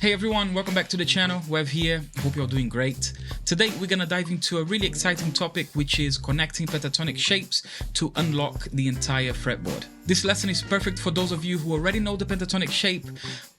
Hey everyone, welcome back to the channel. We're here. Hope you're doing great. Today we're gonna dive into a really exciting topic, which is connecting pentatonic shapes to unlock the entire fretboard. This lesson is perfect for those of you who already know the pentatonic shape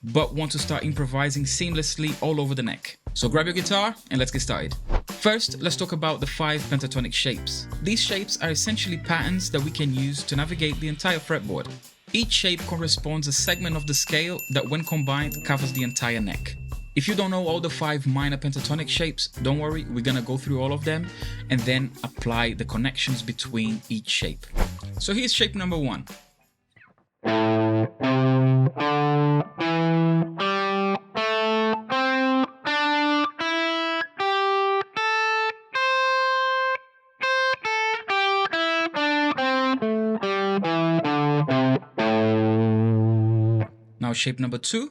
but want to start improvising seamlessly all over the neck. So grab your guitar and let's get started. First, let's talk about the 5 pentatonic shapes. These shapes are essentially patterns that we can use to navigate the entire fretboard. Each shape corresponds a segment of the scale that when combined covers the entire neck. If you don't know all the 5 minor pentatonic shapes, don't worry, we're gonna go through all of them and then apply the connections between each shape. So here's shape number 1. Now shape number 2.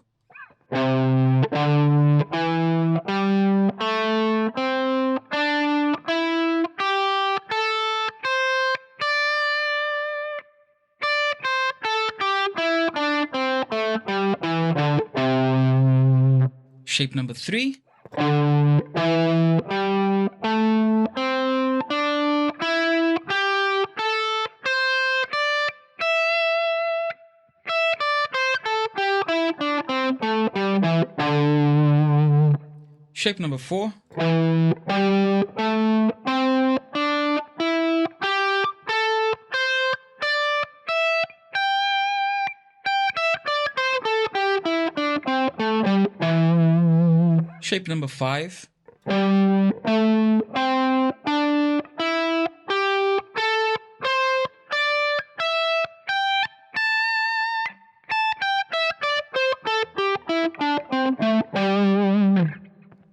Shape number 3. Shape number 4. Shape number 5.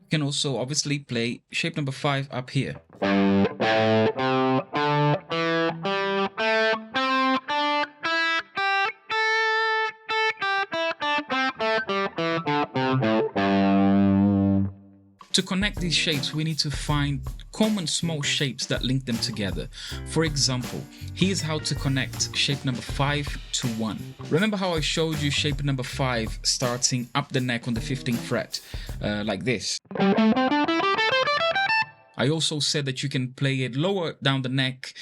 You can also obviously play shape number 5 up here. To connect these shapes, we need to find common small shapes that link them together. For example, here's how to connect shape number 5 to 1. Remember how I showed you shape number 5 starting up the neck on the 15th fret, like this. I also said that you can play it lower down the neck,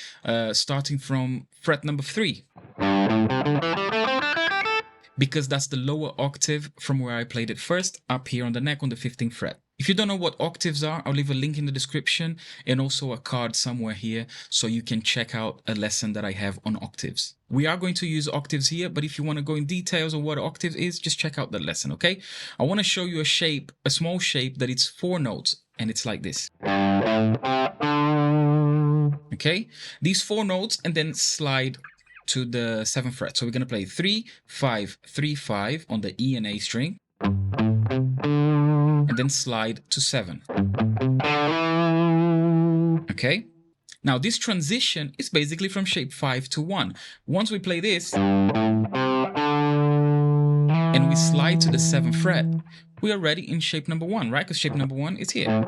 starting from fret number 3. Because that's the lower octave from where I played it first, up here on the neck on the 15th fret. If you don't know what octaves are, I'll leave a link in the description and also a card somewhere here so you can check out a lesson that I have on octaves. We are going to use octaves here, but if you want to go in details on what an octave is, just check out that lesson, okay? I want to show you a shape, a small shape that it's 4 notes, and it's like this. Okay? These 4 notes and then slide to the 7th fret. So we're going to play 3, 5, 3, 5 on the E and A string. And then slide to 7. Okay? Now this transition is basically from shape 5 to 1. Once we play this and we slide to the 7th fret, we are already in shape number 1, right? Because shape number 1 is here.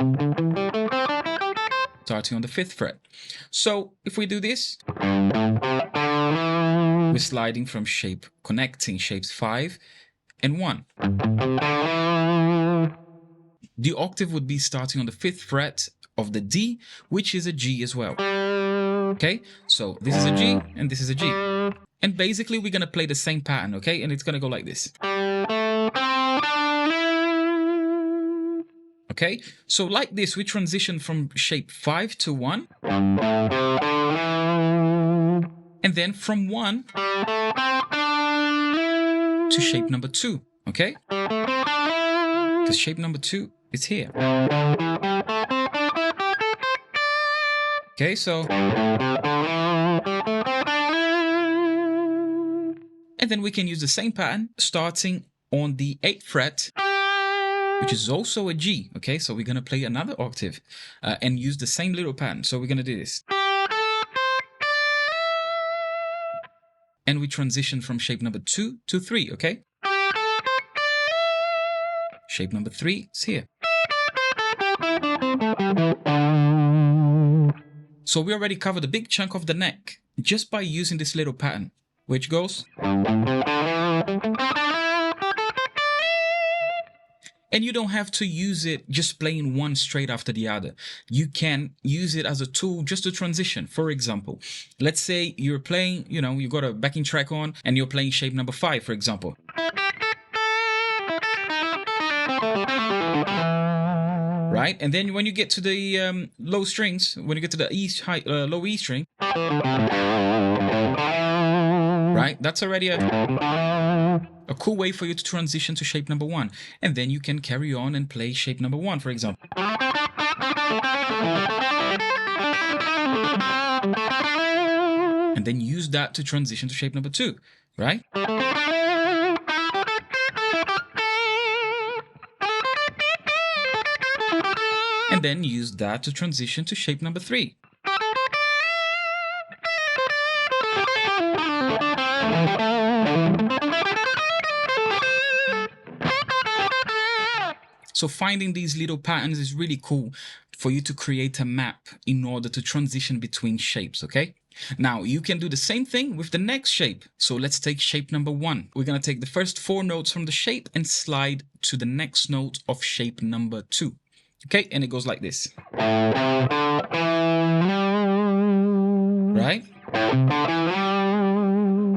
Starting on the 5th fret. So if we do this, we're sliding from shape, connecting shapes 5 and 1. The octave would be starting on the 5th fret of the D, which is a G as well. Okay, so this is a G and this is a G. And basically we're going to play the same pattern, okay? And it's going to go like this. Okay, so like this, we transition from shape 5 to 1. And then from 1 to shape number 2, okay? Because shape number 2 is here. Okay, so... And then we can use the same pattern starting on the 8th fret, which is also a G, okay? So we're going to play another octave and use the same little pattern. So we're going to do this. And we transition from shape number 2 to 3, okay? Shape number 3 is here. So we already covered a big chunk of the neck just by using this little pattern, which goes... And you don't have to use it just playing one straight after the other. You can use it as a tool just to transition. For example, let's say you're playing, you got a backing track on and you're playing shape number 5, for example. Right? And then when you get to the low strings, when you get to the low E string, right? That's already a cool way for you to transition to shape number 1. And then you can carry on and play shape number 1, for example. And then use that to transition to shape number 2, right? And then use that to transition to shape number 3. So finding these little patterns is really cool for you to create a map in order to transition between shapes, okay? Now, you can do the same thing with the next shape. So let's take shape number 1. We're going to take the first 4 notes from the shape and slide to the next note of shape number 2. Okay, and it goes like this. Right?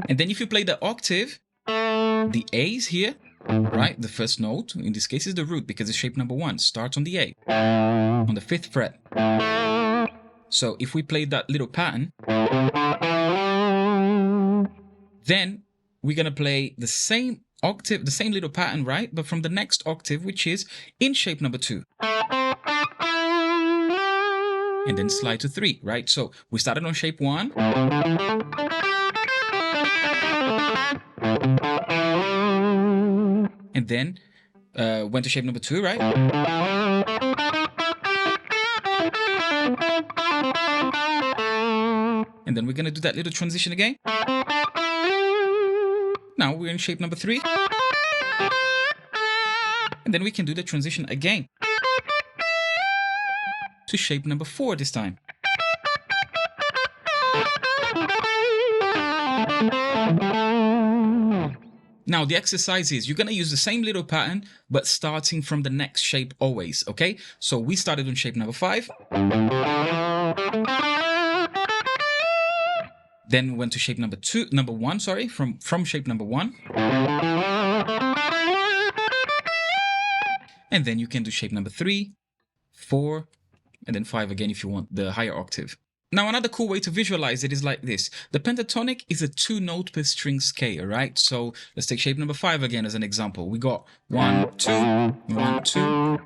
And then if you play the octave, the A's here, right? The first note, in this case, is the root because it's shape number 1. Starts on the A, on the 5th fret. So if we play that little pattern, then we're going to play the same octave, the same little pattern, right? But from the next octave, which is in shape number 2. And then slide to 3, right? So we started on shape 1. And then went to shape number 2, right? And then we're going to do that little transition again. Now we're in shape number 3. And then we can do the transition again to shape number 4 this time. Now the exercise is you're going to use the same little pattern but starting from the next shape always, okay? So we started on shape number 5. Then we went to shape number 1, sorry, from shape number 1. And then you can do shape number 3, 4, and then 5 again if you want the higher octave. Now, another cool way to visualize it is like this. The pentatonic is a 2-note per string scale, right? So let's take shape number 5 again as an example. We got 1, 2, 1, 2,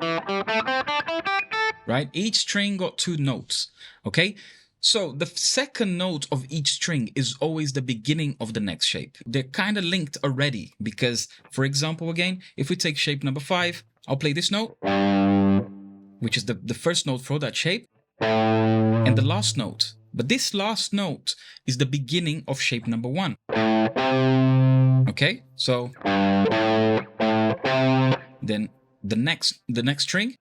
right? Each string got 2 notes, okay? So the second note of each string is always the beginning of the next shape. They're kind of linked already because, for example, again, if we take shape number 5, I'll play this note, which is the first note for that shape, and the last note. But this last note is the beginning of shape number 1. Okay, so then the next string,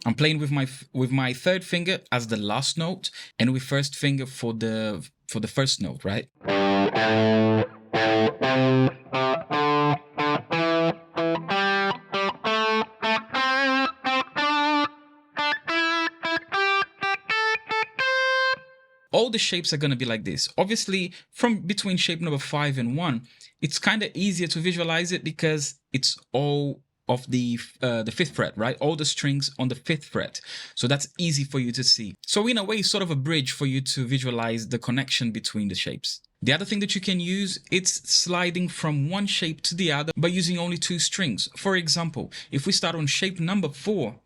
I'm playing with my third finger as the last note, and with first finger for the first note, right? All the shapes are going to be like this. Obviously, from between shape number 5 and 1, it's kind of easier to visualize it because it's all of the 5th fret, right? All the strings on the 5th fret. So that's easy for you to see. So in a way, it's sort of a bridge for you to visualize the connection between the shapes. The other thing that you can use, it's sliding from one shape to the other by using only 2 strings. For example, if we start on shape number 4,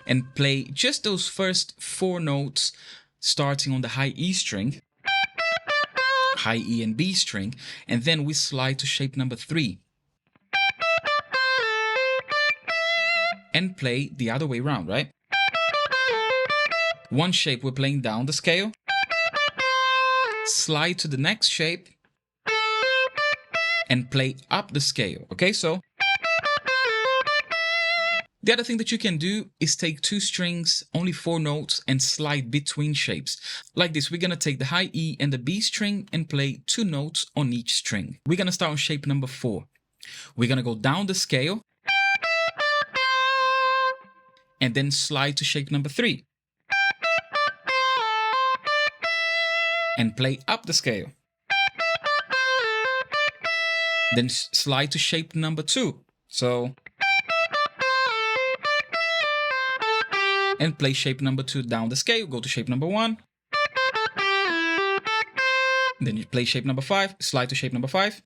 and play just those first 4 notes starting on the high E string, high E and B string, and then we slide to shape number 3 and play the other way around, right? One shape we're playing down the scale, slide to the next shape and play up the scale, okay? So The other thing that you can do is take 2 strings, only 4 notes, and slide between shapes. Like this, we're going to take the high E and the B string and play 2 notes on each string. We're going to start on shape number 4. We're going to go down the scale and then slide to shape number 3 and play up the scale. Then slide to shape number 2. So, and play shape number 2 down the scale, go to shape number 1. Then you play shape number 5, slide to shape number 5.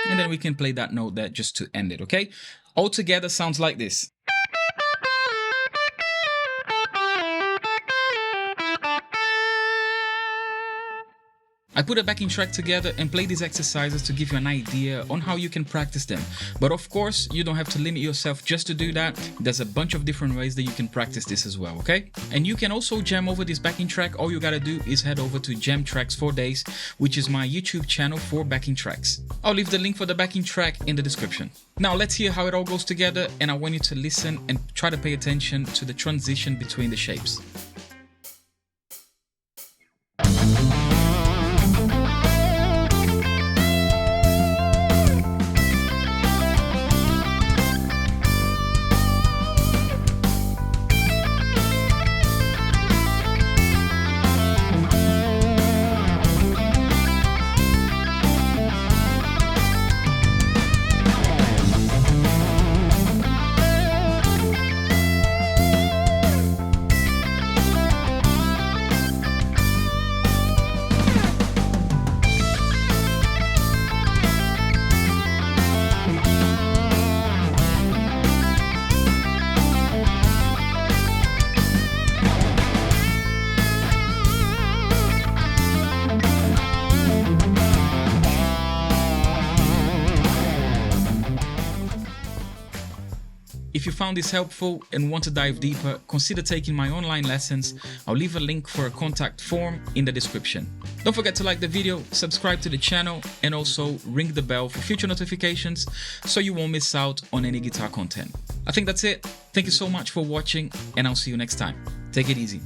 And then we can play that note there just to end it, okay? All together sounds like this. I put a backing track together and play these exercises to give you an idea on how you can practice them. But of course, you don't have to limit yourself just to do that. There's a bunch of different ways that you can practice this as well, okay? And you can also jam over this backing track. All you gotta do is head over to Jam Tracks for Days, which is my YouTube channel for backing tracks. I'll leave the link for the backing track in the description. Now let's hear how it all goes together, and I want you to listen and try to pay attention to the transition between the shapes. If you found this helpful and want to dive deeper, consider taking my online lessons. I'll leave a link for a contact form in the description. Don't forget to like the video, subscribe to the channel, and also ring the bell for future notifications so you won't miss out on any guitar content. I think that's it. Thank you so much for watching, and I'll see you next time. Take it easy.